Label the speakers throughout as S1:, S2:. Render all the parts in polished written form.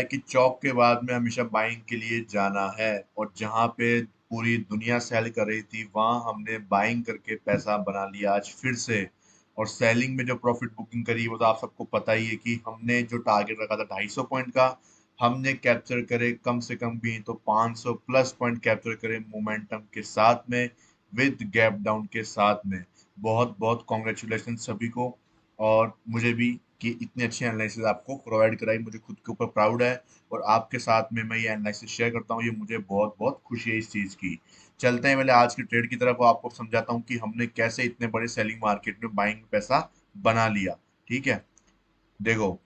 S1: कि चौक के बाद में हमेशा बाइंग के लिए जाना है, और जहां पे पूरी दुनिया सेल कर रही थी वहां हमने बाइंग करके पैसा बना लिया आज फिर से। और सेलिंग में जो प्रॉफिट बुकिंग करी वो तो आप सबको पता ही है कि हमने जो टारगेट रखा था 250 पॉइंट का, हमने कैप्चर करे कम से कम भी तो 500 प्लस पॉइंट कैप्चर करे मोमेंटम के साथ में, विद गैप डाउन के साथ में। बहुत बहुत कॉन्ग्रेचुलेशन सभी को, और मुझे भी, कि इतनी अच्छी एनालिसिस आपको प्रोवाइड कराई, मुझे खुद के ऊपर प्राउड है। और आपके साथ में मैं ये एनालिसिस शेयर करता हूँ, ये मुझे बहुत बहुत खुशी है इस चीज़ की। चलते हैं पहले आज की ट्रेड की तरफ, आपको समझाता हूँ कि हमने कैसे इतने बड़े सेलिंग मार्केट में बाइंग में पैसा बना लिया। ठीक है, देखो,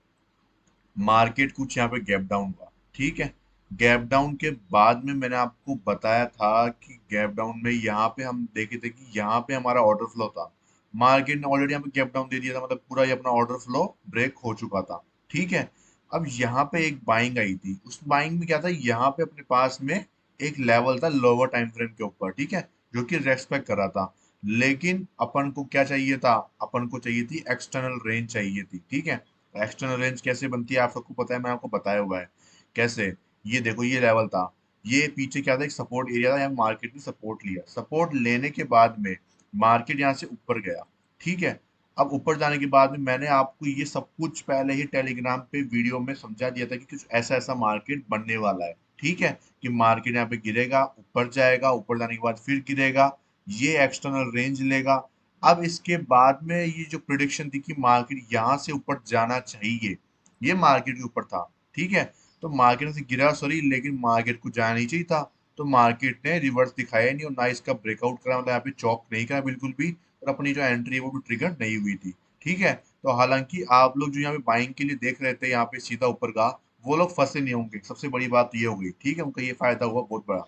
S1: मार्केट कुछ यहाँ पे गैप डाउन हुआ। ठीक है, गैप डाउन के बाद में मैंने आपको बताया था कि गैप डाउन में यहाँ पे हम देखे थे कि यहाँ पे हमारा ऑर्डर फ्लो था। मार्केट ने ऑलरेडी यहाँ पे गैप डाउन दे दिया था, मतलब पूरा ये अपना ऑर्डर फ्लो ब्रेक हो चुका था। ठीक है, अब यहाँ पे एक बाइंग आई थी, उस बाइंग में क्या था, यहाँ पे अपने पास में एक लेवल था लोअर टाइम फ्रेम के ऊपर। ठीक है, जो कि रेस्पेक्ट कर रहा था। लेकिन अपन को क्या चाहिए था, अपन को चाहिए थी एक्सटर्नल रेंज चाहिए थी। ठीक है, एक्सटर्नल रेंज कैसे बनती है आप सबको पता है, मैं आपको बताया हुआ है कैसे। ये देखो, ये लेवल था, ये पीछे क्या था, एक सपोर्ट एरिया था, यहाँ मार्केट ने सपोर्ट लिया। सपोर्ट लेने के बाद में मार्केट यहाँ से ऊपर गया। ठीक है, अब ऊपर जाने के बाद में मैंने आपको ये सब कुछ पहले ही टेलीग्राम पे वीडियो में समझा दिया था कि कुछ ऐसा ऐसा मार्केट बनने वाला है। ठीक है, कि मार्केट यहाँ पे गिरेगा, ऊपर जाएगा, ऊपर जाने के बाद फिर गिरेगा, ये एक्सटर्नल रेंज लेगा। अब इसके बाद में ये जो प्रिडिक्शन थी कि मार्केट यहाँ से ऊपर जाना चाहिए, ये मार्केट के ऊपर था। ठीक है, तो मार्केट से गिरा सॉरी, लेकिन मार्केट को जाना नहीं चाहिए था। तो मार्केट ने रिवर्स दिखाया नहीं और ना इसका ब्रेकआउट करा, मतलब यहाँ पे चौक नहीं करा बिल्कुल भी, और अपनी जो एंट्री है वो भी ट्रिगर नहीं हुई थी। ठीक है, तो हालांकि आप लोग जो यहाँ पे बाइंग के लिए देख रहे थे यहाँ पे सीधा ऊपर का, वो लोग फंसे नहीं होंगे, सबसे बड़ी बात ये हो गई। ठीक है, उनका ये फायदा हुआ बहुत बड़ा।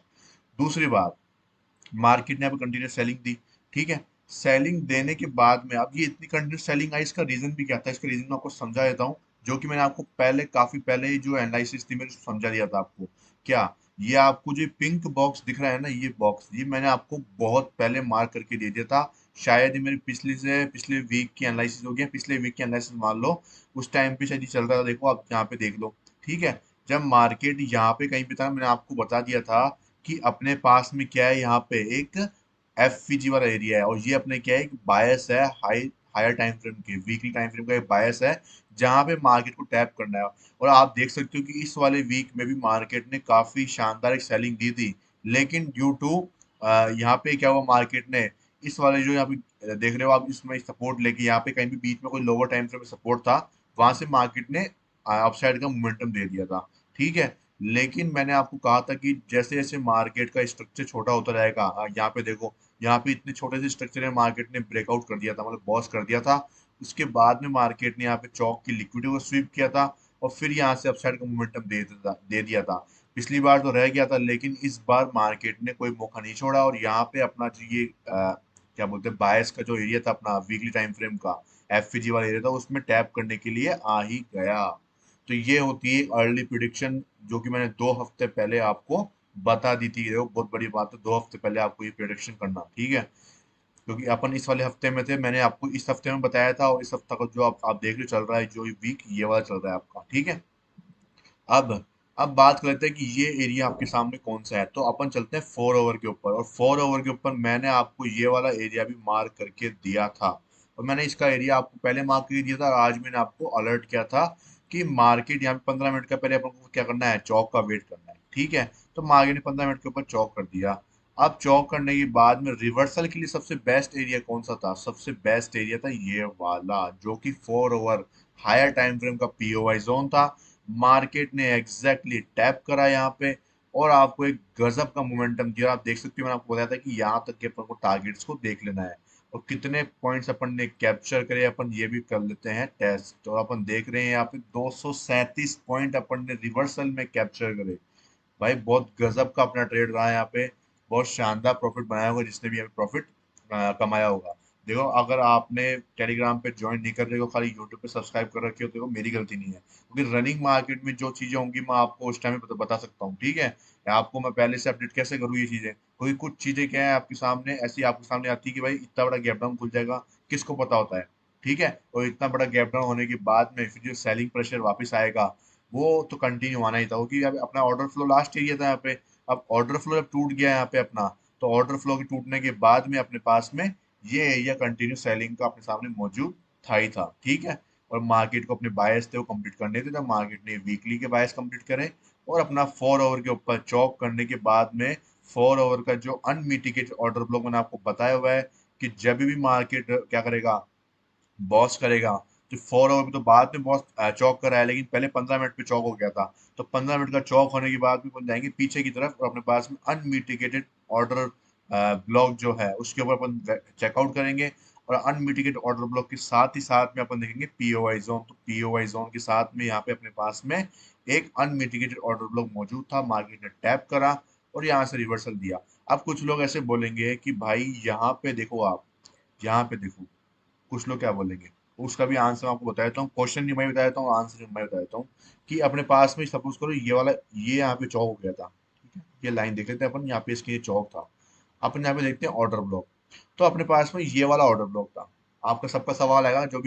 S1: दूसरी बात, मार्केट ने अब कंटिन्यूस सेलिंग दी। ठीक है, सेलिंग देने के बाद में अब ये इतनी कंटिन्यूस सेलिंग आई, इसका रीजन भी क्या था, इसका रीजन मैं आपको समझा देता हूँ, जो कि मैंने आपको पहले काफी पहले ही जो एनालिसिस थी मैंने समझा दिया था आपको। क्या, ये आपको जो पिंक बॉक्स दिख रहा है ना, ये बॉक्स, ये मैंने आपको बहुत पहले मार्क करके दे दिया था। शायद ये मेरी पिछले वीक की एनालिसिस हो गया, पिछले वीक की एनालिसिस मान लो, उस टाइम पे शायद ये चल रहा था, देखो आप यहाँ पे देख लो। ठीक है, जब मार्केट यहाँ पे कहीं पे था, मैंने आपको बता दिया था कि अपने पास में क्या है, यहाँ पे एक एफवीजी वाला एरिया है, और ये अपने क्या है, एक बायस है, हायर टाइम फ्रेम के, वीकली टाइम फ्रेम का एक बायस है, जहां पे मार्केट को टैप करना है। और आप देख सकते हो कि इस वाले वीक में भी मार्केट ने काफी शानदार एक सेलिंग दी थी। लेकिन ड्यू टू यहाँ पे क्या हुआ, मार्केट ने इस वाले जो यहाँ पे देख रहे हो आप, इसमें सपोर्ट लेके यहाँ पे कहीं भी बीच में कोई लोअर टाइम फ्रेम में सपोर्ट था, वहां से मार्केट ने अपसाइड का मोमेंटम दे दिया था। ठीक है, लेकिन मैंने आपको कहा था कि जैसे जैसे मार्केट का स्ट्रक्चर छोटा होता जाएगा, यहाँ पे देखो, यहाँ पे इतने छोटे से स्ट्रक्चर है, मार्केट ने ब्रेकआउट कर दिया था, मतलब बॉस कर दिया था। उसके बाद में मार्केट ने यहाँ पे चौक की लिक्विडिटी को स्वीप किया था, और फिर यहाँ से अपसाइड का मोमेंटम दे दिया था। पिछली बार तो रह गया था, लेकिन इस बार मार्केट ने कोई मौका नहीं छोड़ा, और यहाँ पे अपना जो ये क्या बोलते हैं, बायस का जो एरिया था अपना वीकली टाइम फ्रेम का, एफवीजी वाला एरिया था, उसमें टैप करने के लिए आ ही गया। तो ये होती है अर्ली प्रिडिक्शन, जो कि मैंने 2 हफ्ते पहले आपको बता दी थी। देखो, बहुत बड़ी बात है 2 हफ्ते पहले आपको ये प्रिडिक्शन करना। ठीक है, क्योंकि अपन इस वाले हफ्ते में थे, मैंने आपको इस हफ्ते में बताया था, और इस हफ्ता का जो आप देख रहे हो चल रहा है, जो वीक ये वाला चल रहा है आपका। ठीक है, अब अब बात कर लेते हैं कि ये एरिया आपके सामने कौन सा है, तो अपन चलते हैं 4 ओवर के ऊपर, और 4 ओवर के ऊपर मैंने आपको ये वाला एरिया भी मार्क करके दिया था। और मैंने इसका एरिया आपको पहले मार्क करके दिया था, और आज मैंने आपको अलर्ट किया था कि मार्केट यहाँ पे 15 मिनट का पहले अपन को क्या करना है, चौक का वेट करना है। ठीक है, तो मार्केट ने 15 मिनट के ऊपर चौक कर दिया। अब चौक करने के बाद में रिवर्सल के लिए सबसे बेस्ट एरिया कौन सा था, सबसे बेस्ट एरिया था ये वाला, जो कि 4 ओवर हायर टाइम फ्रेम का पीओवाई जोन था। मार्केट ने एग्जैक्टली टैप करा यहाँ पे, और आपको एक गजब का मोमेंटम दिया। आप देख सकते हो, मैंने आपको बताया था कि यहाँ तक के अपन को टारगेट्स को देख लेना है, और कितने पॉइंट्स अपन ने कैप्चर करे, अपन ये भी कर लेते हैं टेस्ट। और अपन देख रहे हैं यहाँ पे 237 पॉइंट अपन ने रिवर्सल में कैप्चर करे। भाई बहुत गजब का अपना ट्रेड रहा है यहाँ पे, बहुत शानदार प्रॉफिट बनाया होगा जिसने भी हमें प्रॉफिट कमाया होगा। देखो, अगर आपने टेलीग्राम पे ज्वाइन नहीं कर रहे हो, खाली यूट्यूब पे सब्सक्राइब कर रखे हो, देखो मेरी गलती नहीं है, क्योंकि रनिंग मार्केट में जो चीजें होंगी मैं आपको उस टाइम पे बता सकता हूँ। ठीक है, आपको मैं पहले से अपडेट कैसे करूँ ये चीजें, क्योंकि कुछ चीजें क्या है आपके सामने ऐसी आपके सामने आती है कि भाई इतना बड़ा गैप डाउन खुल जाएगा, किसको पता होता है। ठीक है, और इतना बड़ा गैप डाउन होने के बाद में फिर जो सेलिंग प्रेशर वापस आएगा, वो तो कंटिन्यू आना ही था, क्योंकि अब अपना ऑर्डर फ्लो लास्ट एरिया था यहाँ पे। अब ऑर्डर फ्लो जब टूट गया यहाँ पे अपना, तो ऑर्डर फ्लो के टूटने के बाद में अपने पास में ये एरिया कंटिन्यू सेलिंग का अपने सामने मौजूद था ही था, ठीक है। और मार्केट को अपने बायस थे वो कंप्लीट करने थे, जब मार्केट ने वीकली के बायस कंप्लीट करें और अपना 4 आवर के ऊपर चौक करने के बाद में 4 आवर का जो अनमिटिगेटेड ऑर्डर ब्लॉक मैंने आपको बताया हुआ है कि जब भी मार्केट क्या करेगा, बॉस करेगा, तो 4 आवर में तो बाद में बॉस चौक करा है, लेकिन पहले 15 मिनट पे चौक हो गया था। तो 15 मिनट का चौक होने के बाद भी अपन जाएंगे पीछे की तरफ और अपने पास में अनमिटिगेटेड ऑर्डर ब्लॉक जो है उसके ऊपर अपन चेकआउट करेंगे। और अनमिटिगेटेड ऑर्डर ब्लॉक के साथ ही साथ में अपन देखेंगे पीओआई जोन, तो पीओआई जोन के साथ में यहाँ पे अपने पास में एक अनमिटिगेटेड ऑर्डर ब्लॉक मौजूद था, मार्केट ने टैप करा और यहाँ से रिवर्सल दिया। अब कुछ लोग ऐसे बोलेंगे कि भाई यहाँ पे देखो, आप यहाँ पे देखो, कुछ लोग क्या बोलेंगे, उसका भी आंसर मैं आपको बता देता हूँ। क्वेश्चन नहीं मैं बता देता हूँ, आंसर मैं बता देता हूँ कि अपने पास में सपोज करो ये वाला, ये यहाँ पे चौक हो गया था, ठीक है, ये लाइन देख लेते हैं अपन, यहाँ पे इसके ये चौक था। अपन यहाँ पे देखते हैं ऑर्डर ब्लॉक, तो अपने पास में ये वाला ऑर्डर ब्लॉक था। आपका सबका सवाल आएगा, जो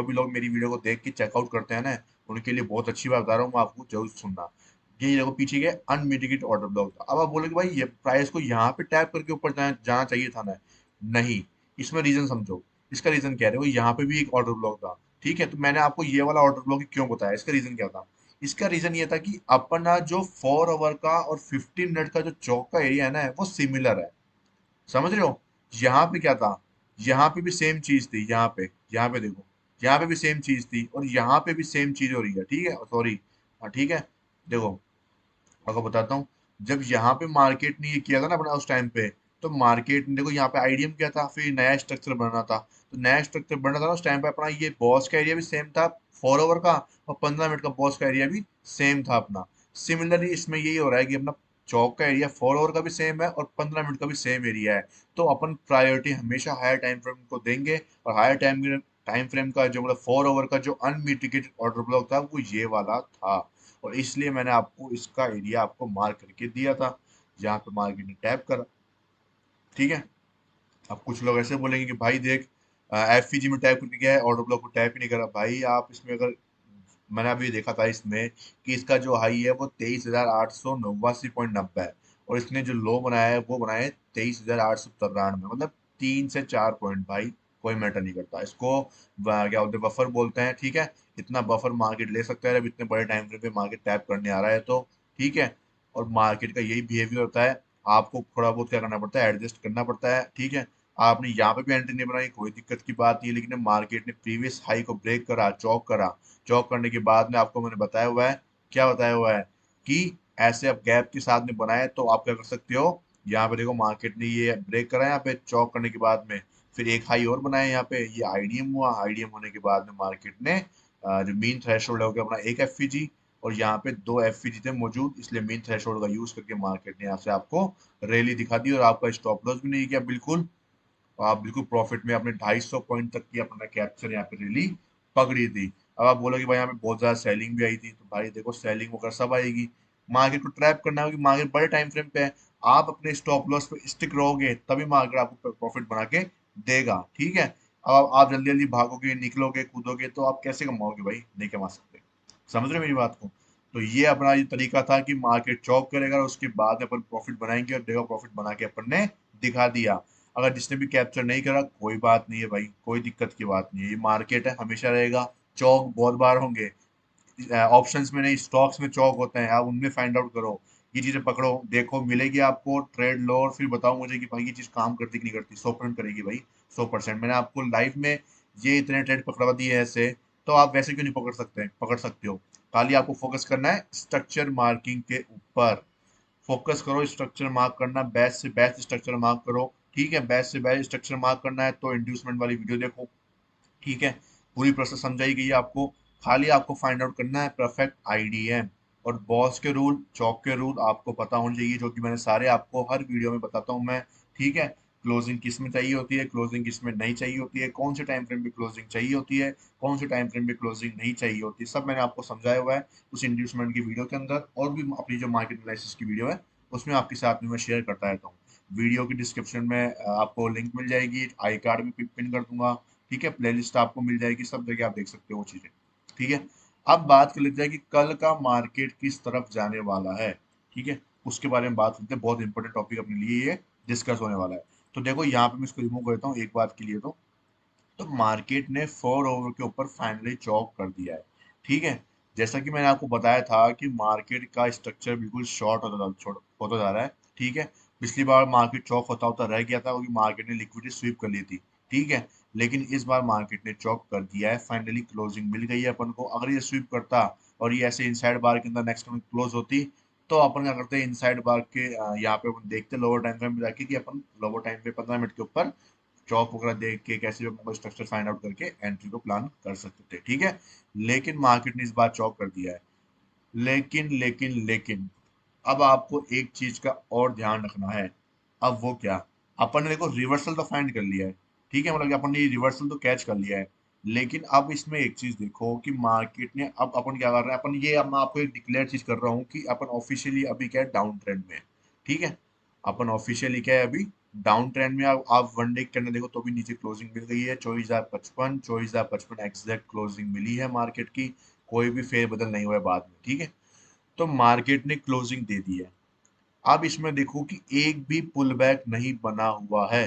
S1: भी लोग मेरी वीडियो को देख के चेकआउट करते हैं ना, उनके लिए बहुत अच्छी बात बता रहा हूँ मैं, आपको जरूर सुनना। ये देखो पीछे के अनमिटिगेट ऑर्डर ब्लॉक था। अब आप बोलोगे भाई ये प्राइस को यहाँ पे टैप करके ऊपर जाना चाहिए था ना। नहीं, इसमें रीजन समझो। इसका रीजन क्या है, देखो यहाँ पे भी एक ऑर्डर ब्लॉक था, ठीक है, तो मैंने आपको ये वाला ऑर्डर ब्लॉक क्यों बताया, इसका रीजन क्या था। इसका रीजन ये था कि अपना जो 4 आवर का और 15 मिनट का जो चौक का एरिया है ना, वो सिमिलर है। समझ रहे हो। यहाँ पे क्या था, यहाँ पे भी सेम चीज थी, यहाँ पे देखो, यहाँ पे भी सेम चीज थी और यहाँ पे भी सेम चीज हो रही है, ठीक है, सॉरी, हाँ ठीक है। देखो आपको बताता हूँ, जब यहाँ पे मार्केट ने ये किया था ना अपना उस टाइम पे, तो मार्केट ने देखो यहाँ पे आईडीएम किया था, फिर नया स्ट्रक्चर बनना था, तो नया स्ट्रक्चर बनना था ना उस टाइम पे अपना, ये बॉस का एरिया भी सेम था 4 आवर का, और 15 मिनट का बॉस का एरिया भी सेम था अपना। सिमिलरली इसमें यही हो रहा है कि अपना चौक का एरिया 4 आवर का भी सेम है और 15 मिनट का भी सेम एरिया है। तो अपन प्रायोरिटी हमेशा हायर टाइम फ्रेम को देंगे, और हायर टाइम फ्रेम का जो मतलब 4 आवर का जो अनमिटिगेटेड ऑर्डर ब्लॉक था वो ये वाला था। और इसलिए मैंने आपको इसका एरिया आपको मार्क करके दिया था, जहाँ पे मार्केट ने टैप करा, ठीक है। अब कुछ लोग ऐसे बोलेंगे कि भाई देख, एफईजी में टैप करके गया है, ऑर्डर ब्लॉक को टैप ही नहीं करा। भाई आप इसमें अगर, मैंने अभी देखा था इसमें कि इसका जो हाई है वो 23,889.90 है, और इसने जो लो बनाया है वो बनाया है 23,893, मतलब 3 से 4 पॉइंट भाई, कोई मैटर नहीं करता इसको। क्या बोलते हैं, बफर बोलते हैं, ठीक है। इतना बफर मार्केट ले सकता है जब इतने बड़े टाइम फ्रेम पे मार्केट टैप करने आ रहा है तो, ठीक है। और मार्केट का यही बिहेवियर होता है, आपको थोड़ा बहुत क्या करना पड़ता है, एडजस्ट करना पड़ता है, ठीक है। आपने यहाँ पे भी एंट्री नहीं बनाई, कोई दिक्कत की बात नहीं है, लेकिन मार्केट ने प्रीवियस हाई को ब्रेक करा, चौक करा, चौक करने के बाद में आपको मैंने बताया हुआ है, क्या बताया हुआ है कि ऐसे आप गैप के साथ में बनाए तो आप क्या कर सकते हो। यहाँ पे देखो मार्केट ने ये ब्रेक करा, यहाँ पे चौक करने के बाद में फिर एक हाई और बनाया, यहाँ पे ये आईडीएम हुआ, आईडीएम होने के बाद में मार्केट ने जो मीन थ्रेशोल्ड हो गया अपना एक एफईजी, और यहाँ पे दो एफईजी थे मौजूद, इसलिए मीन थ्रेशोल्ड का यूज करके मार्केट ने यहाँ से आपको रैली दिखा दी और आपका स्टॉप लॉस भी नहीं किया बिल्कुल। तो आप बिल्कुल प्रॉफिट में अपने 250 पॉइंट तक की अपना कैप्चर यहाँ पे रैली पकड़ी थी। अब आप बोलोगे भाई यहाँ पे बहुत ज्यादा सेलिंग भी आई थी, तो भाई देखो सेलिंग वगैरह सब आएगी, मार्केट को ट्रैप करना होगी, मार्केट बड़े टाइम फ्रेम पे है। आप अपने स्टॉप लॉस पे स्टिक रहोगे तभी मार्केट आपको प्रॉफिट बना के देगा, ठीक है। अब आप जल्दी जल्दी भागोगे, निकलोगे, कूदोगे तो आप कैसे कमाओगे भाई, नहीं कमा सकते। समझ रहे हो मेरी बात को। तो ये अपना ये तरीका था कि मार्केट चौक करेगा और उसके बाद अपन प्रॉफिट बनाएंगे, और देखो प्रॉफिट बना के अपन ने दिखा दिया। अगर जिसने भी कैप्चर नहीं करा कोई बात नहीं है भाई, कोई दिक्कत की बात नहीं है, ये मार्केट है, हमेशा रहेगा। चौक बहुत बार होंगे, ऑप्शंस में नहीं, स्टॉक्स में चौक होते हैं, आप उनमें फाइंड आउट करो, ये चीजें पकड़ो, देखो मिलेगी आपको, ट्रेड लो और फिर बताओ मुझे कि भाई ये चीज काम करती कि नहीं करती। 100% करेगी भाई, 100%। मैंने आपको लाइफ में ये इतने ट्रेड पकड़वा दिए हैं ऐसे, तो आप वैसे क्यों नहीं पकड़ सकते, पकड़ सकते हो। खाली आपको फोकस करना है स्ट्रक्चर मार्किंग के ऊपर, फोकस करो, स्ट्रक्चर मार्क करना, बेस्ट से बेस्ट स्ट्रक्चर मार्क करो, ठीक है। बेस्ट से बेस्ट स्ट्रक्चर मार्क करना है तो इंड्यूसमेंट वाली वीडियो देखो, ठीक है। पूरी प्रोसेस समझाई गई है आपको, खाली आपको फाइंड आउट करना है परफेक्ट आईडीएम। और बॉस के रूल, चौक के रूल आपको पता होने चाहिए, जो कि मैंने सारे आपको हर वीडियो में बताता हूँ मैं, ठीक है। क्लोजिंग किस में चाहिए होती है, क्लोजिंग किस में नहीं चाहिए होती है, कौन से टाइम फ्रेम पे क्लोजिंग चाहिए होती है, कौन से टाइम फ्रेम पे क्लोजिंग नहीं चाहिए होती है, सब मैंने आपको समझाया हुआ है उस इंड्यूसमेंट की वीडियो के अंदर, और भी अपनी जो मार्केट एनालिसिस की वीडियो है उसमें आपके साथ में मैं शेयर करता रहता हूँ। वीडियो की डिस्क्रिप्शन में आपको लिंक मिल जाएगी, आई कार्ड भी पिन कर दूंगा, ठीक है। प्लेलिस्ट आपको मिल जाएगी, सब जगह आप देख सकते हो वो चीजें, ठीक है। अब बात कर लेते हैं कि कल का मार्केट किस तरफ जाने वाला है। ठीक है, उसके बारे में बात करते हैं। बहुत इंपॉर्टेंट टॉपिक अपने लिए ये डिस्कस होने वाला है। तो देखो यहाँ पे मैं इसको रिमूव करता हूँ एक बात के लिए। तो मार्केट ने 4 ओवर के ऊपर फाइनली चौक कर दिया है। ठीक है, जैसा कि मैंने आपको बताया था कि मार्केट का स्ट्रक्चर बिल्कुल शॉर्ट होता जा रहा है। ठीक है, पिछली बार मार्केट चौक होता होता रह गया था क्योंकि मार्केट ने लिक्विडिटी स्वीप कर ली थी। ठीक है, लेकिन इस बार मार्केट ने चौक कर दिया है, फाइनली क्लोजिंग मिल गई है अपन को। अगर ये स्वीप करता और ये ऐसे इनसाइड बार के अंदर नेक्स्ट में क्लोज होती, तो अपन क्या करते हैं, इनसाइड बार के यहाँ पे अपन देखते लोअर टाइम फ्रेम में जाके कि अपन लोअर टाइम पे 15 मिनट के ऊपर चौक वगैरह देख के कैसे भी अपना स्ट्रक्चर फाइंड आउट करके एंट्री को प्लान कर सकते थे। ठीक है, लेकिन मार्केट ने इस बार चौक कर दिया है। लेकिन अब आपको एक चीज का और ध्यान रखना है। अब वो क्या, अपन ने देखो रिवर्सल तो फाइंड कर लिया है। ठीक है, मतलब कि अपन ने रिवर्सल तो कैच कर लिया है। लेकिन अब इसमें एक चीज देखो कि मार्केट ने, अब अपन क्या कर रहे हैं, अपन ये, अब मैं आपको एक डिक्लेयर चीज कर रहा हूँ कि अपन ऑफिशियली अभी क्या है, डाउन ट्रेंड में है। ठीक है, अपन ऑफिशियली क्या है अभी, डाउन ट्रेंड में। आप वन डे के अंदर देखो तो भी नीचे क्लोजिंग मिल गई है 24,055, 24,055 एग्जैक्ट क्लोजिंग मिली है मार्केट की। कोई भी फेर बदल नहीं हुआ है बाद में। ठीक है, तो मार्केट ने क्लोजिंग दे दी है। अब इसमें देखो कि एक भी पुल बैक नहीं बना हुआ है।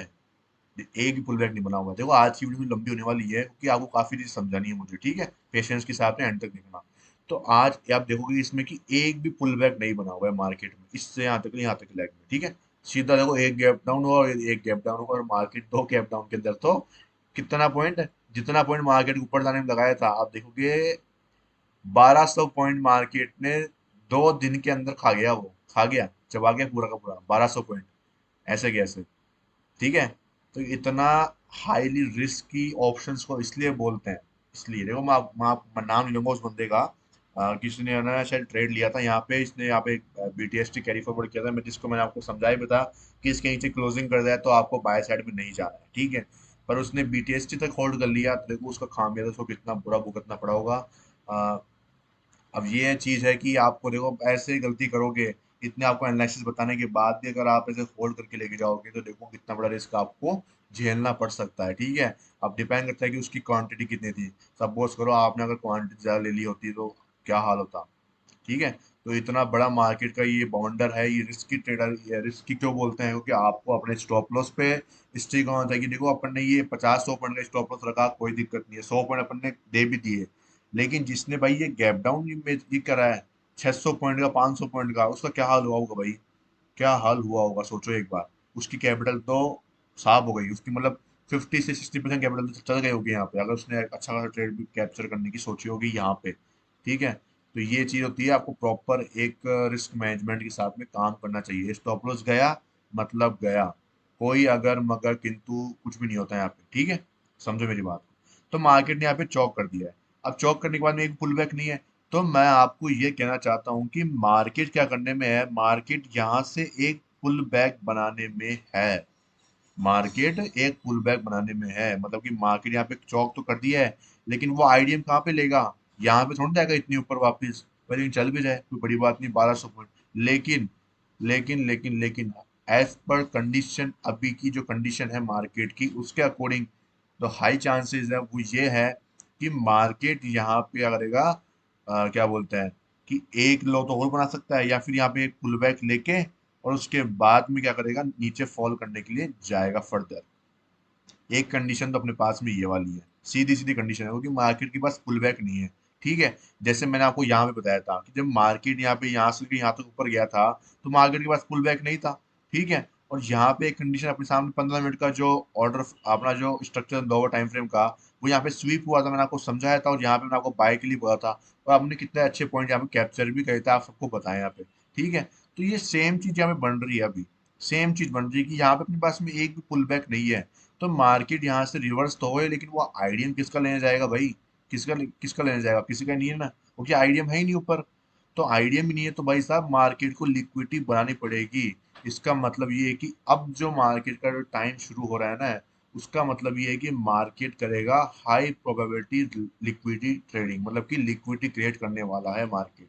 S1: एक भी पुल बैक नहीं बना हुआ है। देखो आज की वीडियो लंबी होने वाली है क्योंकि आपको काफी चीज समझानी है मुझे। ठीक है, पेशेंस के साथ में एंड तक देखना। तो आज आप देखोगे इसमें कि एक भी पुल बैक नहीं बना हुआ है मार्केट में, इससे यहाँ तक लेग में। ठीक है, सीधा देखो एक गैप डाउन हुआ और एक गैप डाउन हुआ और मार्केट दो गैप डाउन के अंदर। तो कितना पॉइंट, जितना पॉइंट मार्केट ऊपर जाने में लगाया था, आप देखोगे 1200 पॉइंट मार्केट ने 2 दिन के अंदर खा गया। वो खा गया, चबा गया पूरा का पूरा 1200 पॉइंट। ऐसे कैसे? ठीक है, तो इतना हाईली रिस्की ऑप्शंस को इसलिए बोलते हैं। इसलिए देखो, मैं नाम नहीं लूंगा उस बंदे का। किसी ने ना शायद ट्रेड लिया था यहाँ पे, इसने यहाँ पे बीटीएसटी कैरी फॉरवर्ड किया था, मैं जिसको मैंने आपको समझाया भी था कि इसके नीचे क्लोजिंग कर दिया तो आपको बाय साइड में नहीं जाना है। ठीक है, पर उसने बीटीएसटी तक होल्ड कर लिया, तो देखो उसका खामियाजा उसको कितना बुरा भुगतना पड़ा होगा। अब ये चीज है कि आपको देखो ऐसे गलती करोगे, इतने आपको एनालिसिस बताने के बाद भी अगर आप ऐसे होल्ड करके लेके जाओगे तो देखो कितना बड़ा रिस्क आपको झेलना पड़ सकता है। ठीक है, अब डिपेंड करता है कि उसकी क्वांटिटी कितनी थी। सपोज करो आपने अगर क्वांटिटी ज्यादा ले ली होती तो क्या हाल होता। ठीक है, तो इतना बड़ा मार्केट का ये बाउंडर है, ये रिस्की ट्रेडर, ये रिस्की क्यों बोलते हैं, क्योंकि आपको अपने स्टॉप लॉस पे स्टिक होना चाहिए। देखो अपन ने ये 50-100 पॉइंट का स्टॉप लॉस रखा, कोई दिक्कत नहीं है, 100 पॉइंट अपन ने दे भी दिए। लेकिन जिसने भाई ये गैप डाउन में ये करा है 600 पॉइंट का, 500 पॉइंट का, उसका क्या हाल हुआ होगा भाई? क्या हाल हुआ होगा सोचो एक बार। उसकी कैपिटल तो साफ हो गई उसकी, मतलब 50 से 60% कैपिटल तो चल गई होगी यहाँ पे, अगर उसने अच्छा खासा ट्रेड भी कैप्चर करने की सोची होगी यहाँ पे। ठीक है, तो ये चीज होती है, आपको प्रॉपर एक रिस्क मैनेजमेंट के साथ में काम करना चाहिए। स्टॉप लॉस गया मतलब गया, कोई अगर मगर किंतु कुछ भी नहीं होता है यहाँ पे। ठीक है, समझो मेरी बात को। तो मार्केट ने यहाँ पे चौक कर दिया है। अब चौक करने के बाद में एक पुल बैक नहीं है। तो मैं आपको ये कहना चाहता हूँ कि मार्केट क्या करने में है, मार्केट यहाँ से एक पुल बैक बनाने में है। मार्केट एक पुल बैक बनाने में है, मतलब कि मार्केट यहाँ पे चौक तो कर दिया है, लेकिन वो आईडीएम कहाँ पे लेगा? यहाँ पे थोड़ा जाएगा इतनी ऊपर वापस। पर लेकिन चल भी जाए कोई बड़ी बात नहीं, 1200 पॉइंट। लेकिन लेकिन एज पर कंडीशन, अभी की जो कंडीशन है मार्केट की, उसके अकॉर्डिंग तो हाई चांसेस है वो ये है कि मार्केट यहाँ पे क्या करेगा, क्या बोलते हैं कि एक लो तो और बना सकता है, या फिर यहाँ पे एक पुल बैक लेके और उसके बाद में क्या करेगा, नीचे फॉल करने के लिए जाएगा फर्दर। एक कंडीशन तो अपने पास में ये वाली है, सीधी सीधी कंडीशन है, क्योंकि मार्केट के पास पुल बैक नहीं है। ठीक है, जैसे मैंने आपको यहाँ पे बताया था कि जब मार्केट यहाँ पे यहाँ से यहाँ तक ऊपर गया था तो मार्केट के पास पुल बैक नहीं था। ठीक है, और यहाँ पे एक कंडीशन अपने सामने, 15 मिनट का जो ऑर्डर, अपना जो स्ट्रक्चर लोअर टाइम फ्रेम का, वो यहाँ पे स्वीप हुआ था, मैंने आपको समझाया था, और यहाँ पे मैंने आपको बाय के लिए बोला था, और आपने कितने अच्छे पॉइंट यहाँ पे कैप्चर भी करे थे, आप सबको बताया यहाँ पे। ठीक है, तो ये सेम चीज यहाँ पे बन रही है अभी। सेम चीज बन रही है कि यहाँ पे अपने पास में एक भी पुल बैक नहीं है। तो मार्केट यहाँ से रिवर्स तो होए, लेकिन वो आईडीएम किसका लेने जाएगा भाई? किसका लेने जाएगा? किसी का नहीं है ना, क्योंकि आईडीएम है ही नहीं ऊपर। तो आईडीएम ही नहीं है तो भाई साहब मार्केट को लिक्विडिटी बनानी पड़ेगी। इसका मतलब ये है कि अब जो मार्केट का जो टाइम शुरू हो रहा है ना, उसका मतलब ये है कि मार्केट करेगा हाई प्रोबेबिलिटी लिक्विडिटी ट्रेडिंग, मतलब कि लिक्विडिटी क्रिएट करने वाला है मार्केट।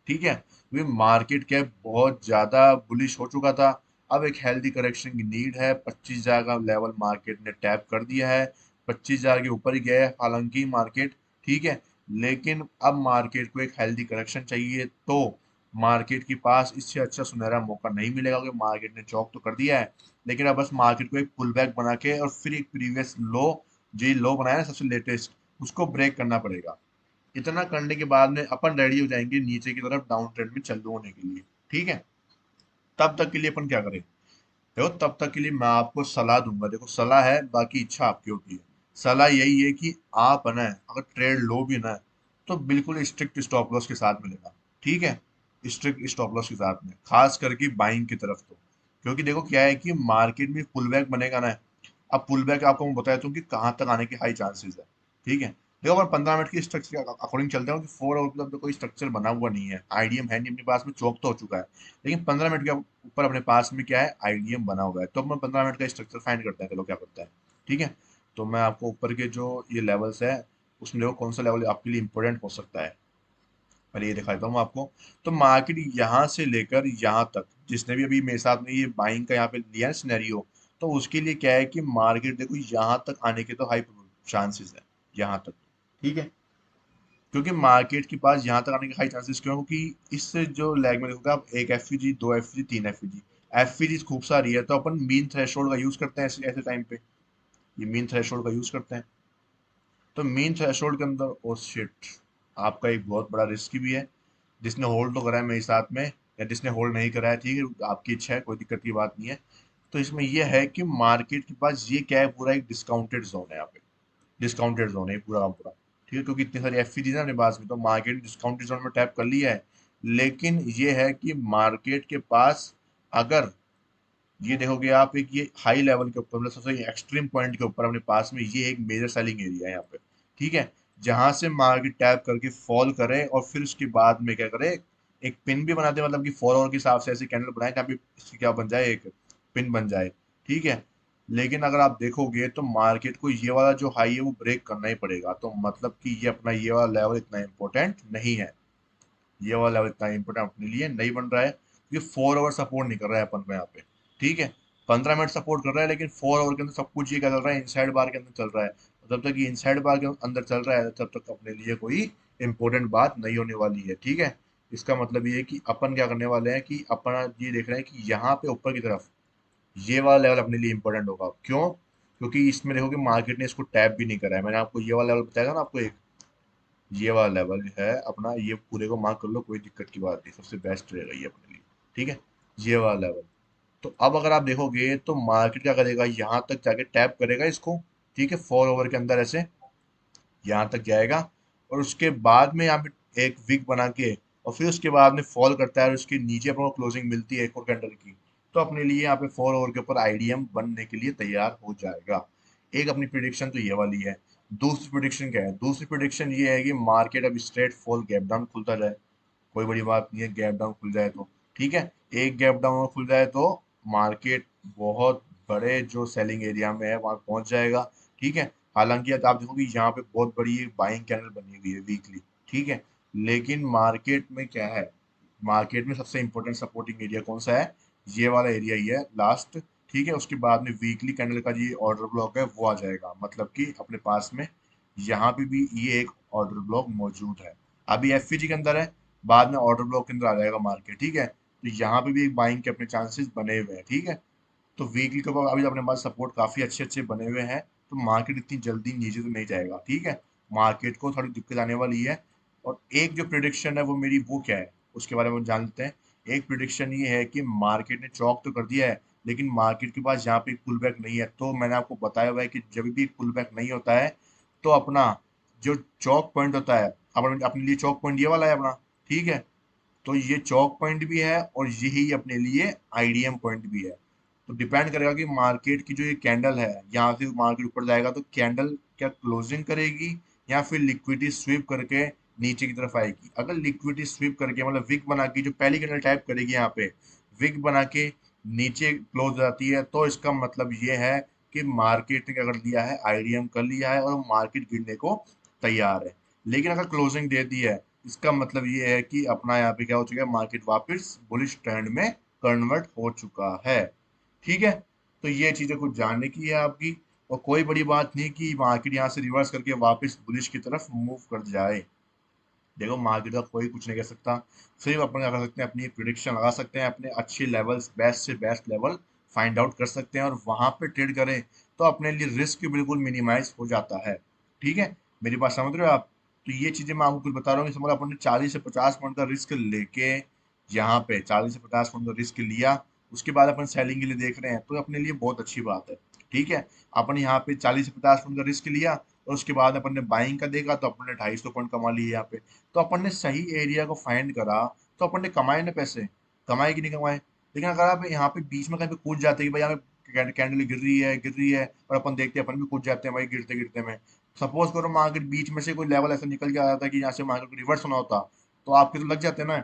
S1: ठीक है, वे मार्केट कैप बहुत ज्यादा बुलिश हो चुका था। अब एक हेल्दी करेक्शन की नीड है। 25,000 का लेवल मार्केट ने टैप कर दिया है, 25,000 के ऊपर ही गया है हालांकि मार्केट। ठीक है, लेकिन अब मार्केट को एक हेल्दी करेक्शन चाहिए, तो मार्केट के पास इससे अच्छा सुनहरा मौका नहीं मिलेगा, क्योंकि मार्केट ने चौक तो कर दिया है। लेकिन अब बस मार्केट को एक पुल बैक बना के और फिर एक प्रीवियस लो, जो लो बनाया ना सबसे लेटेस्ट, उसको ब्रेक करना पड़ेगा। इतना करने के बाद में अपन रेडी हो जाएंगे नीचे की तरफ डाउन ट्रेंड में चालू होने के लिए। ठीक है, तब तक के लिए अपन क्या करें? देखो, तब तक के लिए मैं आपको सलाह दूंगा। देखो, सलाह है, बाकी इच्छा आपकी होती है। सलाह यही है कि आप है ना, अगर ट्रेड लो भी ना, तो बिल्कुल स्ट्रिक्ट स्टॉप लॉस के साथ मिलेगा। ठीक है, स्ट्रिक्ट स्टॉप लॉस के साथ में, खास करके बाइंग की तरफ तो। क्योंकि देखो क्या है कि मार्केट में पुल बैक बनेगा ना। अब पुल बैक आपको मैं बताया हूँ कि कहाँ तक आने के हाई चांसेस है। ठीक है, देखो अगर 15 मिनट की स्ट्रक्चर के अकॉर्डिंग चलते हैं कि 4 आवर मतलब तो कोई स्ट्रक्चर बना हुआ नहीं है, आईडीएम है नहीं अपने पास में, चौक तो हो चुका है। लेकिन 15 मिनट के ऊपर अपने पास में क्या है, आईडीएम बना हुआ है। तो हम 15 मिनट का स्ट्रक्चर फाइंड करते हैं, चलो क्या करता है। ठीक है, तो मैं आपको ऊपर के जो ये लेवल्स है, उसमें देखो कौन सा लेवल आपके लिए इंपॉर्टेंट हो सकता है। पहले ये दिखाता हूँ आपको। तो मार्केट यहाँ से लेकर यहाँ तक, जिसने भी अभी मेरे साथ में ये बाइंग का यहाँ पे लिया है सिनेरियो, तो उसके लिए क्या है कि मार्केट देखो यहाँ तक आने के तो हाई चांसेस है, यहाँ तक। ठीक है, क्योंकि मार्केट के पास यहाँ तक आने के हाई चांसेस क्यों? क्योंकि इस जो लैग में देखोगे आप, एक एफवीजी, दो एफवीजी, तीन एफवीजी, एफवीजी खूब सारी है, तो अपन मीन थ्रेशोल्ड का यूज करते हैं ऐसे ऐसे टाइम पे। ये मीन थ्रेशोल्ड का यूज करते हैं। तो मीन थ्रेशोल्ड के अंदर, ओ शिट, आपका एक बहुत बड़ा रिस्क भी है। जिसने होल्ड तो करा है मेरे साथ में, या जिसने होल्ड नहीं करा है, ठीक है, आपकी इच्छा है, कोई दिक्कत की बात नहीं है। तो इसमें यह है कि मार्केट के पास ये क्या है, पूरा एक डिस्काउंटेड जोन है यहाँ पे। डिस्काउंटेड जोन है पूरा का पूरा। ठीक है, क्योंकि इतनी सारी एफपीजी ना अपने पास में, तो मार्केट डिस्काउंटेड जोन में टैप कर लिया है। लेकिन ये है कि मार्केट के पास, अगर ये देखोगे आप, एक ये हाई लेवल के ऊपर, मतलब सबसे एक्सट्रीम पॉइंट के ऊपर अपने पास में ये एक मेजर सेलिंग एरिया है यहाँ पे। ठीक है, जहां से मार्केट टैप करके फॉल करे और फिर उसके बाद में क्या करे, एक पिन भी बना दे, मतलब कि 4 आवर के हिसाब से ऐसे कैंडल बनाए जहाँ पे इसकी क्या बन जाए, एक पिन बन जाए। ठीक है, लेकिन अगर आप देखोगे तो मार्केट को ये वाला जो हाई है वो ब्रेक करना ही पड़ेगा। तो मतलब कि ये अपना ये वाला लेवल इतना इंपॉर्टेंट नहीं है। ये वाला लेवल इतना इंपॉर्टेंट अपने लिए नहीं बन रहा है, क्योंकि 4 आवर सपोर्ट नहीं कर रहा है अपन को यहाँ पे। ठीक है, 15 मिनट सपोर्ट कर रहा है, लेकिन 4 आवर के अंदर सब कुछ ये क्या चल रहा है, इनसाइड बार के अंदर चल रहा है। जब तक ये इनसाइड बार के अंदर चल रहा है, तब तक अपने लिए कोई इंपॉर्टेंट बात नहीं होने वाली है। ठीक है, इसका मतलब ये है कि अपन क्या करने वाले हैं कि अपना ये देख रहे हैं कि यहाँ पे ऊपर की तरफ ये वाला लेवल अपने लिए इंपॉर्टेंट होगा। क्यों? क्योंकि इसमें देखो कि मार्केट ने इसको टैप भी नहीं करा है। मैंने आपको ये वाला लेवल बताया था ना आपको, एक ये वाला लेवल है अपना, ये पूरे को मार्क कर लो, कोई दिक्कत की बात नहीं, सबसे बेस्ट रहेगा ये अपने लिए। ठीक है, ये वाला लेवल। तो अब अगर आप देखोगे तो मार्केट क्या करेगा, यहाँ तक जाके टैप करेगा इसको। ठीक है, 4 ओवर के अंदर ऐसे यहाँ तक जाएगा, और उसके बाद में यहाँ पे एक विक बना के, और फिर उसके बाद में फॉल करता है, और उसके नीचे अपने को क्लोजिंग मिलती है एक और कैंडल की। तो अपने लिए यहाँ पे 4 ओवर के ऊपर आईडीएम बनने के लिए तैयार हो जाएगा। एक अपनी प्रिडिक्शन तो ये वाली है। दूसरी प्रिडिक्शन क्या है? दूसरी प्रिडिक्शन ये है कि मार्केट अब स्ट्रेट फॉल गैप डाउन खुलता जाए। कोई बड़ी बात नहीं है, गैप डाउन खुल जाए तो। ठीक है, एक गैप डाउन खुल जाए तो मार्केट बहुत बड़े जो सेलिंग एरिया में है वहां पहुंच जाएगा। ठीक है, हालांकि आज आप देखोगे यहाँ पे बहुत बड़ी एक बाइंग कैंडल बनी हुई है वीकली। ठीक है, लेकिन मार्केट में क्या है, मार्केट में सबसे इंपॉर्टेंट सपोर्टिंग एरिया कौन सा है? ये वाला एरिया ही है लास्ट। ठीक है, उसके बाद में वीकली कैंडल का ये ऑर्डर ब्लॉक है वो आ जाएगा, मतलब कि अपने पास में यहाँ पे भी ये एक ऑर्डर ब्लॉक मौजूद है। अभी एफपीजी के अंदर है, बाद में ऑर्डर ब्लॉक के अंदर आ जाएगा मार्केट। ठीक है, तो यहाँ पे भी एक बाइंग के अपने चांसेस बने हुए हैं। ठीक है, तो वीकली के ऊपर अभी अपने पास सपोर्ट काफी अच्छे अच्छे बने हुए हैं, तो मार्केट इतनी जल्दी नीचे तो नहीं जाएगा। ठीक है, मार्केट को थोड़ी दिक्कत आने वाली है। और एक जो प्रिडिक्शन है वो मेरी, वो क्या है उसके बारे में हम जानते हैं। एक प्रिडिक्शन ये है कि मार्केट ने चौक तो कर दिया है, लेकिन मार्केट के पास यहाँ पे पुल बैक नहीं है। तो मैंने आपको बताया हुआ है कि जब भी पुल बैक नहीं होता है, तो अपना जो चौक पॉइंट होता है, अपने अपने लिए चौक पॉइंट ये वाला है अपना। ठीक है, तो ये चौक पॉइंट भी है और यही अपने लिए आईडीएम पॉइंट भी है। तो डिपेंड करेगा कि मार्केट की जो ये कैंडल है, यहाँ से मार्केट ऊपर जाएगा तो कैंडल क्या क्लोजिंग करेगी, या फिर लिक्विडिटी स्वीप करके नीचे की तरफ आएगी। अगर लिक्विडिटी स्वीप करके, मतलब विक बना के, जो पहली कैंडल टाइप करेगी यहाँ पे, विक बना के नीचे क्लोज जाती है, तो इसका मतलब ये है कि मार्केट ने क्या कर लिया है, आईडीएम कर लिया है और मार्केट गिरने को तैयार है। लेकिन अगर क्लोजिंग दे दी है, इसका मतलब ये है कि अपना यहाँ पे क्या हो चुका है, मार्केट वापस बुलिश ट्रेंड में कन्वर्ट हो चुका है। ठीक है, तो ये चीजें कुछ जानने की है आपकी। और कोई बड़ी बात नहीं कि मार्केट यहाँ से रिवर्स करके वापस बुलिश की तरफ मूव कर जाए। देखो मार्केट का कोई कुछ नहीं कर सकता, सिर्फ अपन क्या कर सकते हैं, अपनी प्रिडिक्शन लगा सकते हैं, अपने अच्छे लेवल्स, बेस्ट से बेस्ट लेवल फाइंड आउट कर सकते हैं और वहां पे ट्रेड करें, तो अपने लिए रिस्क बिल्कुल मिनिमाइज हो जाता है। ठीक है, मेरी बात समझ रहे हो आप? तो ये चीजें मैं आपको कुछ बता रहा हूँ कि समझ अपन ने 40 से 50 पॉइंट का रिस्क लेके, यहाँ पे 40 से 50 पॉइंट का रिस्क लिया, उसके बाद अपन सेलिंग के लिए देख रहे हैं, तो अपने लिए बहुत अच्छी बात है। ठीक है, अपन यहाँ पे 40 से 50 पॉइंट का रिस्क लिया और उसके बाद अपन ने बाइंग का देखा, तो अपन ने 250 पॉइंट कमा लिए यहाँ पे। तो अपन ने सही एरिया को फाइंड करा, तो अपन ने कमाए ना पैसे, कमाए कि नहीं कमाए? लेकिन अगर आप यहाँ पे बीच में कहीं पे कूद जाते हैं कि भाई यहाँ पे कैंडल गिर रही है और अपन देखते हैं, अपन भी कूद जाते हैं भाई गिरते गिरते में। सपोज करो मार्केट बीच में से कोई लेवल ऐसा निकल के आ जाता है कि यहाँ से मार्केट को रिवर्स होना होता, तो आपके तो लग जाते ना,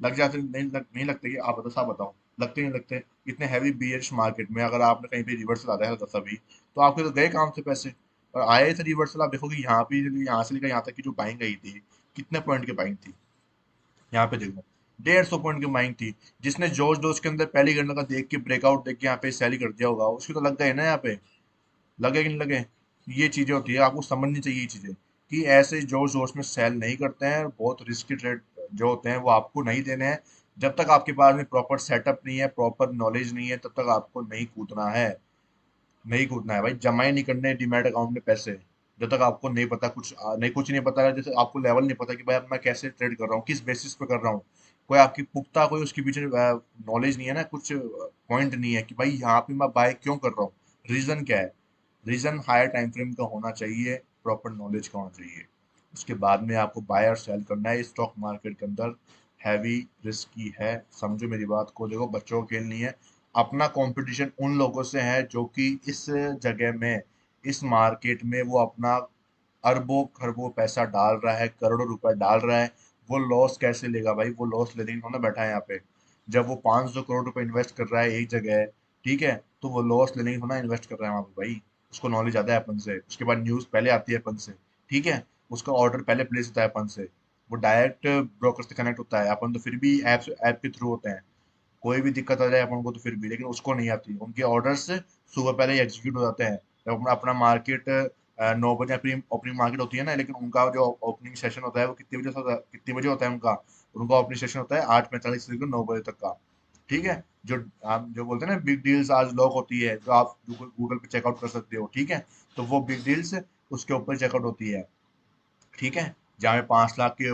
S1: लग जाते नहीं लगते? कि आप बताओ, साहब बताओ, लगते नहीं लगते? इतने हैवी बियरिश मार्केट में अगर आपने कहीं पे रिवर्सल आता है हल्का सा भी, तो आपके तो गए काम से पैसे। और आए थे रिवर्सल, आप देखोगे यहाँ पे, यहाँ से लेकर यहाँ तक की जो बाइंग गई थी, कितने पॉइंट की बाइंग थी? यहाँ पे देखो, 150 पॉइंट की बाइंग थी। जिसने जोश जोश के अंदर पहली घंटे का देख के ब्रेकआउट देख के यहाँ पे सेल कर दिया होगा, उसकी तो लग गए ना यहाँ पे, लगे कि नहीं लगे? ये चीजें होती है, आपको समझनी चाहिए ये चीजें, कि ऐसे जोश जोश में सेल नहीं करते हैं, बहुत रिस्की ट्रेड जो होते हैं वो आपको नहीं देने हैं। जब तक आपके पास में प्रॉपर सेटअप नहीं है, प्रॉपर नॉलेज नहीं है, तब तक आपको नहीं कूदना है। नहीं कूदना है भाई, जमा ही नहीं करने डीमैट अकाउंट में पैसे, जब तक आपको नहीं पता कुछ, नहीं कुछ नहीं पता है, जैसे आपको लेवल नहीं पता कि भाई अब मैं कैसे ट्रेड कर रहा हूँ, किस बेसिस पे कर रहा हूँ, कोई आपकी पुख्ता कोई उसके पीछे नॉलेज नहीं है ना, कुछ पॉइंट नहीं है कि भाई यहाँ पे मैं बाय क्यों कर रहा हूँ, रीजन क्या है? रीजन हायर टाइम फ्रेम का होना चाहिए, प्रॉपर नॉलेज का होना चाहिए। उसके बाद में आपको बाय और सेल करना है। स्टॉक मार्केट के अंदर हैवी रिस्की है, समझो मेरी बात को। देखो बच्चों को खेल नहीं है, अपना कंपटीशन उन लोगों से है जो कि इस जगह में, इस मार्केट में वो अपना अरबों खरबों पैसा डाल रहा है, करोड़ों रुपए डाल रहा है। वो लॉस कैसे लेगा भाई? वो लॉस लेने को ना बैठा है यहाँ पे। जब वो 500 करोड़ रुपए इन्वेस्ट कर रहा है एक जगह, ठीक है, तो वो लॉस लेने को ना इन्वेस्ट कर रहा है वहां पे भाई। उसको नॉलेज आता है अपन से, उसके बाद न्यूज पहले आती है अपन से, ठीक है, उसका ऑर्डर पहले प्लेस होता है अपन से, वो डायरेक्ट ब्रोकर से कनेक्ट होता है, अपन तो फिर भी ऐप के थ्रू होते हैं। कोई भी दिक्कत आ जाए अपन को तो फिर भी, लेकिन उसको नहीं आती, उनके ऑर्डर्स सुबह पहले ही एग्जीक्यूट हो जाते हैं। जब अपना अपना मार्केट 9 बजे अपनी ओपनिंग मार्केट होती है ना, लेकिन उनका जो ओपनिंग सेशन होता है वो कितने बजे से होता है, कितने बजे होता है उनका? उनका ओपनिंग सेशन होता है 8:45 से लेकर 9 बजे तक का। ठीक है, जो आप जो बोलते हैं ना बिग डील्स आज लॉक होती है, जो आप गूगल पे चेकआउट कर सकते हो, ठीक है, तो वो बिग डील्स उसके ऊपर चेकआउट होती है। ठीक है, जहाँ में 5 लाख के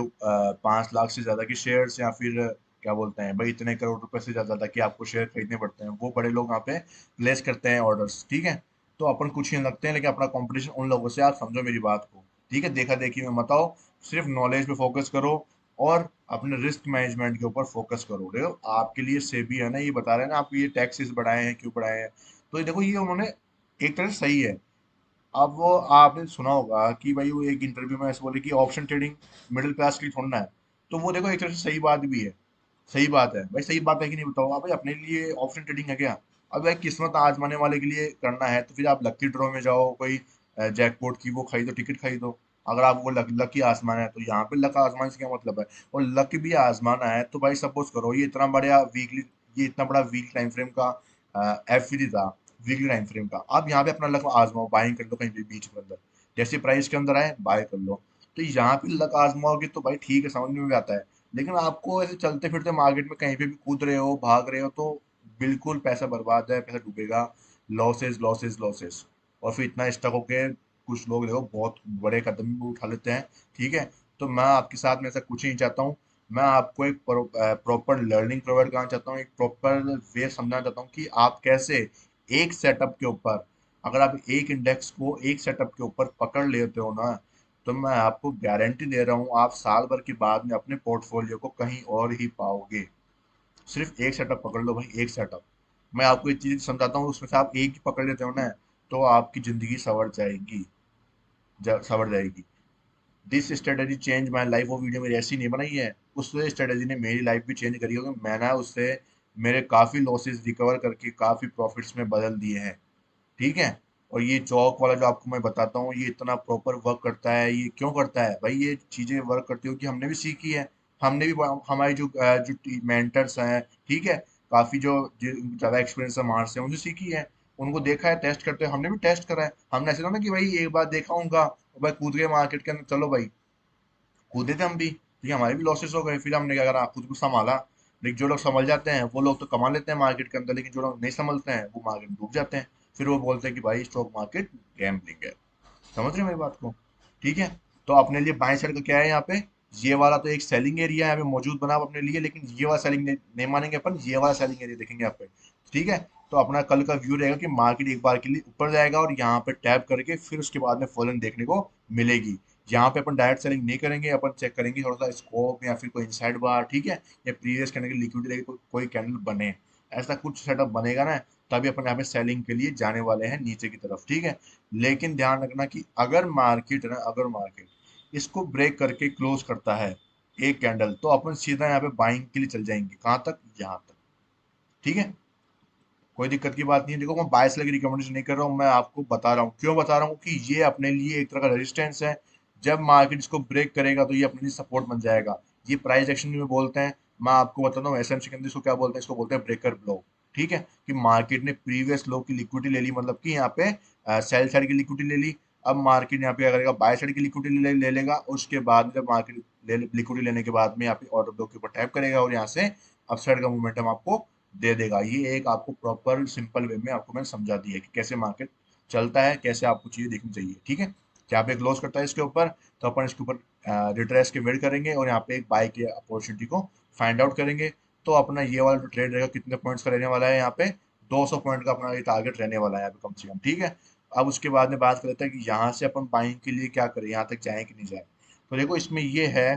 S1: 5 लाख से ज्यादा के शेयर्स, या फिर क्या बोलते हैं भाई, इतने करोड़ रुपए से ज्यादा कि आपको शेयर खरीदने पड़ते हैं, वो बड़े लोग वहाँ पे प्लेस करते हैं ऑर्डर्स। ठीक है, तो अपन कुछ ही नहीं लगते हैं, लेकिन अपना कंपटीशन उन लोगों से, आप समझो मेरी बात को। ठीक है, देखा देखी में मत आओ, सिर्फ नॉलेज पे फोकस करो और अपने रिस्क मैनेजमेंट के ऊपर फोकस करो। देखो आपके लिए सेबी है ना, ये बता रहे हैं ना, आप ये टैक्सेस बढ़ाए हैं, क्यों बढ़ाए हैं? तो ये देखो, ये उन्होंने एक तरह से सही है। अब वो आपने सुना होगा कि भाई वो एक इंटरव्यू में ऐसे बोले कि ऑप्शन ट्रेडिंग मिडिल क्लास के लिए थोड़ा ना है। तो वो देखो एक तरह से सही बात भी है, सही बात है भाई, सही बात है कि नहीं बताओ आप? भाई अपने लिए ऑप्शन ट्रेडिंग है क्या? अब भाई किस्मत आजमाने वाले के लिए करना है, तो फिर आप लकी ड्रॉ में जाओ, कोई जैकपॉट की वो खरीदो, टिकट खरीदो। अगर आप वो लकी आजमाना है, तो यहाँ पे लक आजमाने से क्या मतलब है? और लक भी आजमाना है तो भाई सपोज करो, ये इतना बड़ा वीक टाइम फ्रेम का एफ था, वीकली टाइम फ्रेम का। आप यहाँ पे अपना लक आजमाओ, बाइंग कर लो कहीं भी बीच के अंदर, जैसे प्राइस के अंदर आए बाय कर लो। तो यहाँ पे लक आजमाओगे तो भाई ठीक है, समझ में भी आता है। लेकिन आपको ऐसे चलते फिरते मार्केट में कहीं पे भी कूद रहे हो, भाग रहे हो, तो बिल्कुल पैसा बर्बाद है, पैसा डूबेगा, लॉसेस लॉसेस लॉसेस। और फिर इतना स्टक होके कुछ लोग देखो बहुत बड़े कदम भी उठा लेते हैं। ठीक है, तो मैं आपके साथ में ऐसा कुछ नहीं चाहता हूँ। मैं आपको एक प्रॉपर लर्निंग प्रोवाइड करना चाहता हूँ, एक प्रॉपर वे समझाना चाहता हूँ कि आप कैसे एक सेटअप के ऊपर, अगर आप एक इंडेक्स को एक सेटअप के ऊपर पकड़ लेते हो ना, तो मैं आपको गारंटी दे रहा हूँ, आप साल भर के बाद में अपने पोर्टफोलियो को कहीं और ही पाओगे। सिर्फ एक सेटअप पकड़ लो भाई, एक सेटअप। मैं आपको एक चीज समझाता हूँ, उसमें से आप एक ही पकड़ लेते हो ना, तो आपकी जिंदगी संवर जाएगी, संवर जाएगी। This strategy change my life, वो वीडियो मेरी ऐसी नहीं बनाई है, उस स्ट्रेटेजी ने मेरी लाइफ भी चेंज करी, क्योंकि मैंने उससे मेरे काफी लॉसेस रिकवर करके काफी प्रॉफिट्स में बदल दिए हैं। ठीक है, और ये चौक वाला जो आपको मैं बताता हूँ, ये इतना प्रॉपर वर्क करता है। ये क्यों करता है भाई? ये चीजें वर्क करती हो कि हमने भी सीखी है, हमने भी हमारी जो मेंटर्स हैं, ठीक है, काफी जो ज्यादा एक्सपीरियंस है हमारे से, उनसे सीखी है, उनको देखा है, टेस्ट करते हैं, हमने भी टेस्ट करा है। हमने ऐसे ना कि भाई एक बार देखा होगा, भाई कूद गए मार्केट के अंदर, चलो भाई, कूदे थे हम भी। ठीक है, हमारे भी लॉसेस हो गए, फिर हमने क्या करा, खुद को संभाला। लेकिन जो लोग संभल जाते हैं वो लोग तो कमा लेते हैं मार्केट के अंदर, लेकिन जो लोग नहीं संभलते हैं वो मार्केट में डूब जाते हैं। फिर वो बोलते हैं कि भाई स्टॉक मार्केट गैम्बलिंग है। समझ रहे हो मेरी बात को? ठीक है। तो अपने लिए बाएं साइड का क्या है यहाँ पे, ये वाला तो एक सेलिंग एरिया है, हमें मौजूद बना अपने लिए, लेकिन ये वाला सेलिंग नहीं मानेंगे अपन, ये वाला सेलिंग एरिया देखेंगे यहाँ पे। ठीक है। तो अपना कल का व्यू रहेगा कि मार्केट एक बार के लिए ऊपर जाएगा और यहाँ पे टैप करके फिर उसके बाद में फॉलन देखने को मिलेगी। यहाँ पे अपन डायरेक्ट सेलिंग नहीं करेंगे, अपन चेक करेंगे थोड़ा सा स्कोप या फिर कोई इनसाइड बार, ठीक है, या प्रीवियस कैंडल की लिक्विडिटी लेके कोई कैंडल बने, ऐसा कुछ सेटअप बनेगा ना, तभी अपन यहाँ पे सेलिंग के लिए जाने वाले हैं नीचे की तरफ। ठीक है। लेकिन ध्यान रखना कि अगर मार्केट ना, अगर मार्केट इसको ब्रेक करके क्लोज करता है एक कैंडल, तो अपन सीधा यहाँ पे बाइंग के लिए चल जाएंगे, कहाँ तक, यहाँ तक। ठीक है। कोई दिक्कत की बात नहीं है। देखो मैं बाय सेल की रिकमेंडेशन नहीं कर रहा हूँ, मैं आपको बता रहा हूँ, क्यों बता रहा हूँ कि ये अपने लिए एक तरह का रेजिस्टेंस है। जब मार्केट इसको ब्रेक करेगा तो ये अपने लिए सपोर्ट बन जाएगा। ये प्राइस एक्शन में बोलते हैं, मैं आपको बताता हूँ एसएमसी के अंदर इसको क्या बोलते हैं, इसको बोलते हैं ब्रेकर ब्लॉक। ठीक है। कि मार्केट ने प्रीवियस लो की लिक्विडिटी ले ली, मतलब कि यहाँ पे सेल साइड की लिक्विडिटी ले ली। अब मार्केट यहाँ पे क्या करेगा, बाय साइड की लिक्विडिटी ले लेगा, और उसके बाद में जब मार्केट लिक्विडिटी लेने के बाद में यहाँ पे ऑर्डर ब्लॉक के ऊपर टैप करेगा और यहाँ से अपसाइड का मोमेंटम आपको दे देगा। ये एक आपको प्रॉपर सिंपल वे में आपको मैंने समझा दिया है कि कैसे मार्केट चलता है, कैसे आपको चीजें देखनी चाहिए। ठीक है। क्या पे क्लोज करता है इसके ऊपर, तो अपन इसके ऊपर रिट्रेस के वेट करेंगे और यहाँ पे एक बाय की अपॉर्चुनिटी को फाइंड आउट करेंगे। तो अपना ये वाला जो ट्रेड रहेगा कितने पॉइंट्स का रहने वाला है, यहाँ पे 200 पॉइंट का अपना ये टारगेट रहने वाला है यहाँ पे कम से कम। ठीक है। अब उसके बाद में बात कर लेते हैं कि यहाँ से अपन बाइंग के लिए क्या करें, यहाँ तक जाए कि नहीं जाए। तो देखो इसमें ये है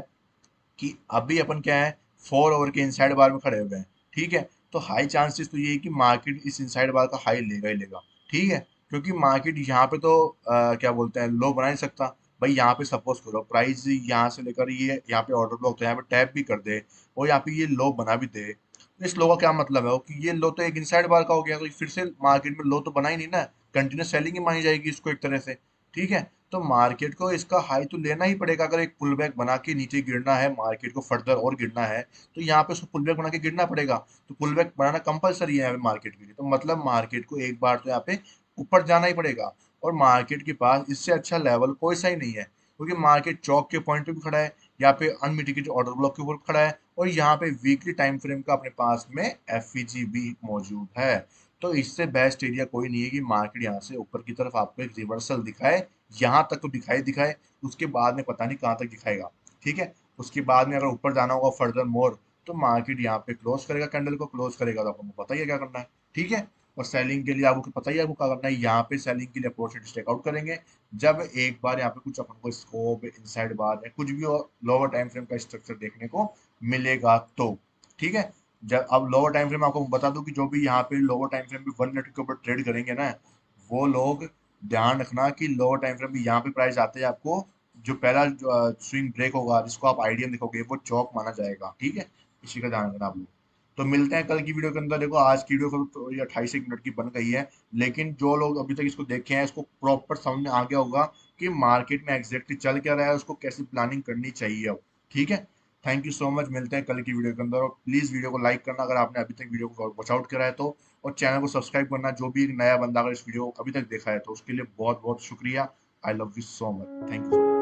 S1: कि अभी अपन क्या है, 4 ओवर के इनसाइड बार में खड़े हुए हैं। ठीक है। तो हाई चांसेस तो ये है कि मार्केट इस इनसाइड बार का हाई लेगा ही लेगा। ठीक है। क्योंकि मार्केट यहाँ पे तो क्या बोलते हैं, लो बना नहीं सकता। भाई यहाँ पे सपोज करो प्राइस यहाँ से लेकर ये यहाँ पे ऑर्डर ब्लॉक तो यहाँ पे टैप भी कर दे और यहाँ पे ये लो बना भी दे, तो इस लो का क्या मतलब है, वो कि ये लो तो एक इनसाइड बार का हो गया, तो फिर से मार्केट में लो तो बना ही नहीं ना, कंटिन्यूस सेलिंग ही मानी जाएगी इसको एक तरह से। ठीक है। तो मार्केट को इसका हाई तो लेना ही पड़ेगा, अगर एक पुल बैक बना के नीचे गिरना है, मार्केट को फर्दर और गिरना है, तो यहाँ पे उसको पुल बैक बना के गिरना पड़ेगा। तो पुल बैक बनाना कंपलसरी है मार्केट के लिए, तो मतलब मार्केट को एक बार तो यहाँ पे ऊपर जाना ही पड़ेगा। और मार्केट के पास इससे अच्छा लेवल कोई सा ही नहीं है, क्योंकि मार्केट चौक के पॉइंट पे भी खड़ा है, यहाँ पे अनमिटिगेटेड ऑर्डर ब्लॉक के ऊपर खड़ा है, और यहाँ पे वीकली टाइम फ्रेम का अपने पास में एफईजी भी मौजूद है। तो इससे बेस्ट एरिया कोई नहीं है कि मार्केट यहाँ से ऊपर की तरफ आपको एक रिवर्सल दिखाए। यहाँ तक तो दिखाई दिखाए, उसके बाद में पता नहीं कहाँ तक दिखाएगा। ठीक है। उसके बाद में अगर ऊपर जाना होगा फर्दर मोर, तो मार्केट यहाँ पे क्लोज करेगा, कैंडल को क्लोज करेगा, तो आपको पता ही है क्या करना है। ठीक है। और सेलिंग के लिए आपको पता ही है आपको क्या करना है, यहाँ पे सेलिंग के लिए अपॉर्चुनिटी टेकआउट करेंगे जब एक बार यहाँ पे कुछ अपन को स्कोप इनसाइड बार या कुछ भी और लोअर टाइम फ्रेम का स्ट्रक्चर देखने को मिलेगा तो। ठीक है। जब अब लोअर टाइम फ्रेम आपको बता दूं कि जो भी यहाँ पे लोअर टाइम फ्रेम में 1 मिनट के ऊपर ट्रेड करेंगे ना, वो लोग ध्यान रखना कि लोअर टाइम फ्रेम में यहाँ पे प्राइस आते हैं आपको, जो पहला स्विंग ब्रेक होगा जिसको आप आईडीएम देखोगे वो चौक माना जाएगा। ठीक है। इसी का ध्यान रखना आप लोग। तो मिलते हैं कल की वीडियो के अंदर। देखो आज की वीडियो तो ये 28 मिनट की बन गई है, लेकिन जो लोग अभी तक इसको देखे हैं इसको प्रॉपर समझ में आ गया होगा कि मार्केट में एग्जैक्टली चल क्या रहा है, उसको कैसे प्लानिंग करनी चाहिए अब। ठीक है। थैंक यू सो मच, मिलते हैं कल की वीडियो के अंदर, और प्लीज वीडियो को लाइक करना अगर आपने अभी तक वीडियो को वॉच आउट करा है तो, और चैनल को सब्सक्राइब करना, जो भी एक नया बंदा अगर इस वीडियो को अभी तक देखा है तो उसके लिए बहुत बहुत शुक्रिया। I love you so much, thank you.